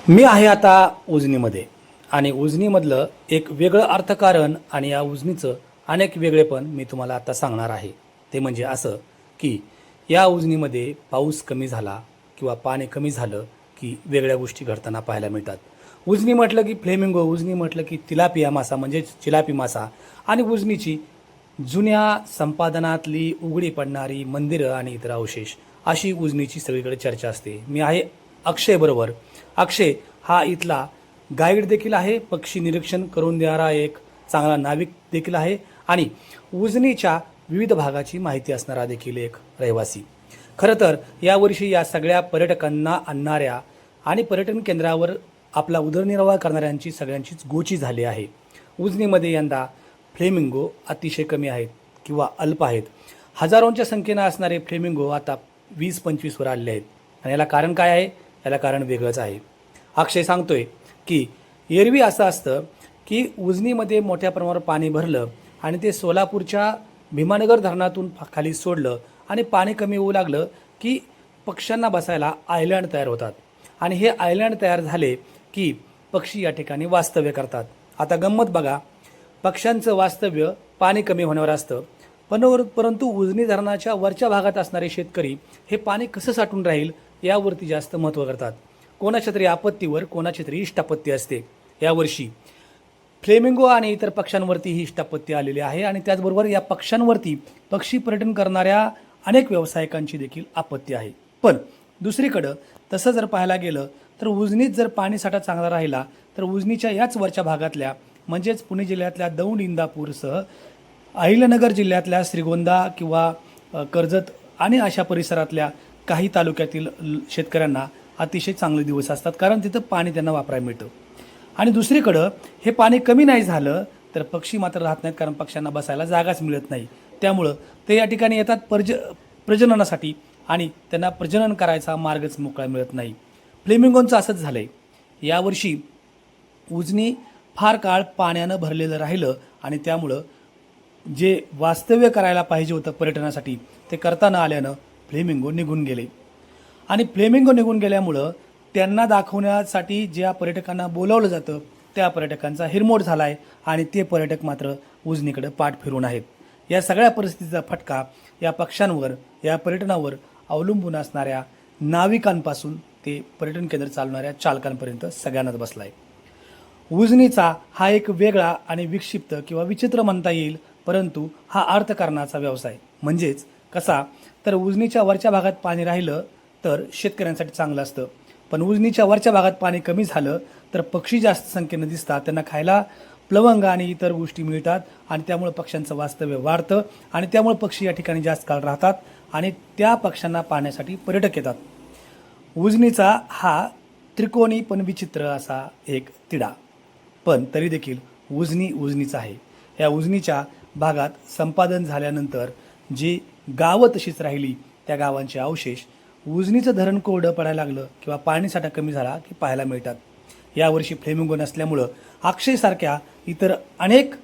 मी आहे आता उजनीमध्ये आणि उजनीमधलं एक वेगळं अर्थकारण आणि या उजनीचं अनेक वेगळेपण मी तुम्हाला आता सांगणार आहे. ते म्हणजे असं की या उजनीमध्ये पाऊस कमी झाला किंवा पाणी कमी झालं की वेगळ्या गोष्टी घडताना पाहायला मिळतात. उजनी म्हटलं की फ्लेमिंगो, उजनी म्हटलं की तिलापिया मासा म्हणजेच चिलापी मासा आणि उजनीची जुन्या संपादनातली उघडी पडणारी मंदिरं आणि इतर अवशेष अशी उजनीची सगळीकडे चर्चा असते. मी आहे अक्षय बरोबर. अक्षय हा इथला गाईड देखील आहे, पक्षी निरीक्षण करून देणारा एक चांगला नाविक देखील आहे आणि उजनीच्या विविध भागाची माहिती असणारा देखील एक रहिवासी. खरं तर यावर्षी या सगळ्या पर्यटकांना आणणाऱ्या आणि पर्यटन केंद्रावर आपला उदरनिर्वाह करणाऱ्यांची सगळ्यांचीच गोची झाली आहे. उजनीमध्ये यंदा फ्लेमिंगो अतिशय कमी आहेत किंवा अल्प आहेत. हजारोंच्या संख्येनं असणारे फ्लेमिंगो आता 20-25 वर आलेले आहेत आणि याला कारण काय आहे? याला कारण वेगळंच आहे. अक्षय सांगतोय की एरवी असं असतं की उजनीमध्ये मोठ्या प्रमाणावर पाणी भरलं आणि ते सोलापूरच्या भीमानगर धरणातून खाली सोडलं आणि पाणी कमी होऊ लागलं की पक्ष्यांना बसायला आयलँड तयार होतात आणि हे आयलँड तयार झाले की पक्षी या ठिकाणी वास्तव्य करतात. आता गंमत बघा, पक्ष्यांचं वास्तव्य पाणी कमी होण्यावर असतं, परंतु उजनी धरणाच्या वरच्या भागात असणारे शेतकरी हे पाणी कसं साठून राहील यावरती जास्त महत्त्व करतात. कोणाच्या तरी आपत्तीवर कोणाची तरी इष्टापत्ती असते. यावर्षी फ्लेमिंगो आणि इतर पक्ष्यांवरती ही इष्टापत्ती आलेली आहे आणि त्याचबरोबर या पक्ष्यांवरती पक्षी पर्यटन करणाऱ्या अनेक व्यावसायिकांची देखील आपत्ती आहे. पण दुसरीकडं तसं जर पाहायला गेलं तर उजनीत जर पाणी साठा चांगला राहिला तर उजनीच्या याच वरच्या भागातल्या म्हणजेच पुणे जिल्ह्यातल्या दौंड, इंदापूरसह अहिल्यानगर जिल्ह्यातल्या श्रीगोंदा किंवा कर्जत आणि अशा परिसरातल्या काही तालुक्यातील शेतकऱ्यांना अतिशय चांगले दिवस असतात, कारण तिथं पाणी त्यांना वापरायला मिळतं. आणि दुसरीकडं हे पाणी कमी नाही झालं तर पक्षी मात्र राहत नाहीत, कारण पक्ष्यांना बसायला जागाच मिळत नाही. त्यामुळं ते या ठिकाणी येतात प्रजननासाठी आणि त्यांना प्रजनन करायचा मार्गच मोकळा मिळत नाही. फ्लेमिंगोंचं असंच झालं आहे. यावर्षी उजनी फार काळ पाण्यानं भरलेलं राहिलं आणि त्यामुळं जे वास्तव्य करायला पाहिजे होतं पर्यटनासाठी ते करता न आल्यानं फ्लेमिंगो निघून गेले आणि फ्लेमिंगो निघून गेल्यामुळं त्यांना दाखवण्यासाठी ज्या पर्यटकांना बोलावलं जातं त्या पर्यटकांचा हिरमोड झाला आहे आणि ते पर्यटक मात्र उजनीकडे पाठ फिरून आहेत. या सगळ्या परिस्थितीचा फटका या पक्ष्यांवर, या पर्यटनावर अवलंबून असणाऱ्या नाविकांपासून ते पर्यटन केंद्र चालवणाऱ्या चालकांपर्यंत सगळ्यांनाच बसला आहे. उजनीचा हा एक वेगळा आणि विक्षिप्त किंवा विचित्र म्हणता येईल, परंतु हा अर्थकारणाचा व्यवसाय. म्हणजेच कसा तर उजनीच्या वरच्या भागात पाणी राहिलं तर शेतकऱ्यांसाठी चांगलं असतं, पण उजनीच्या वरच्या भागात पाणी कमी झालं तर पक्षी जास्त संख्येनं दिसतात, त्यांना खायला प्लवंग आणि इतर गोष्टी मिळतात आणि त्यामुळे पक्ष्यांचं वास्तव्य वाढतं आणि त्यामुळे पक्षी या ठिकाणी जास्त काळ राहतात आणि त्या पक्ष्यांना पाहण्यासाठी पर्यटक येतात. उजनीचा हा त्रिकोणी पण विचित्र असा एक तिढा, पण तरी देखील उजनी उजनीच आहे. या उजनीच्या भागात संपादन झाल्यानंतर जी गावं तशीच राहिली त्या गावांचे अवशेष उजनीचं धरण कोरडं पडायला लागलं किंवा पाणीसाठा कमी झाला की पाहायला मिळतात. यावर्षी फ्लेमिंगो नसल्यामुळं अक्षयसारख्या इतर अनेक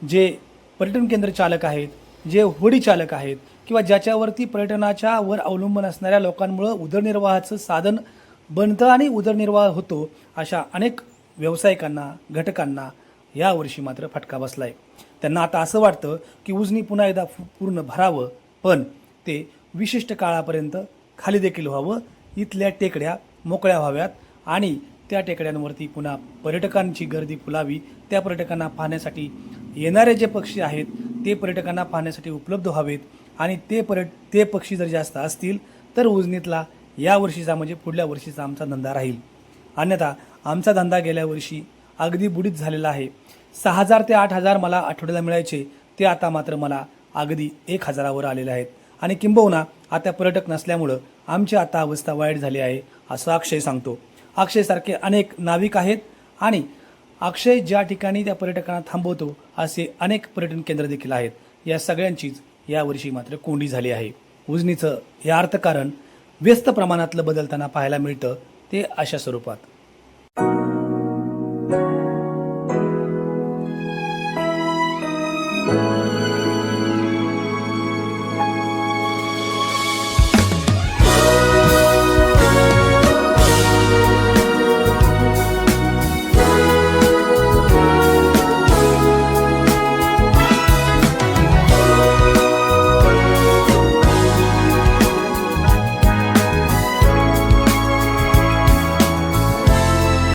जे पर्यटन केंद्र चालक आहेत, जे होडी चालक आहेत किंवा ज्याच्यावरती पर्यटनाच्या वर अवलंबून असणाऱ्या लोकांमुळं उदरनिर्वाहाचं साधन बनतं आणि उदरनिर्वाह होतो, अशा अनेक व्यावसायिकांना, घटकांना यावर्षी मात्र फटका बसला आहे. त्यांना आता असं वाटतं की उजनी पुन्हा एकदा पूर्ण भरावं, पण ते विशिष्ट काळापर्यंत खाली देखील व्हावं, इथल्या टेकड्या मोकळ्या व्हाव्यात आणि त्या टेकड्यांवरती पुन्हा पर्यटकांची गर्दी फुलावी, त्या पर्यटकांना पाहण्यासाठी येणारे जे पक्षी आहेत ते पर्यटकांना पाहण्यासाठी उपलब्ध व्हावेत आणि ते पक्षी जर जास्त असतील तर उजनीतला या वर्षीचा म्हणजे पुढल्या वर्षीचा आमचा धंदा राहील. अन्यथा आमचा धंदा गेल्या वर्षी अगदी बुडीत झालेला आहे. 6,000 ते 8,000 मला आठवड्याला मिळायचे, ते आता मात्र मला अगदी 1,000वर आलेले आहेत आणि किंबहुना आता पर्यटक नसल्यामुळं आमची आता अवस्था वाईट झाली आहे, असं अक्षय सांगतो. अक्षयसारखे अनेक नाविक आहेत आणि अक्षय ज्या ठिकाणी त्या पर्यटकांना थांबवतो असे अनेक पर्यटन केंद्र देखील आहेत. या सगळ्यांचीच यावर्षी मात्र कोंडी झाली आहे. उजनीचं हे अर्थकारण व्यस्त प्रमाणातलं बदलताना पाहायला मिळतं, ते अशा स्वरूपात.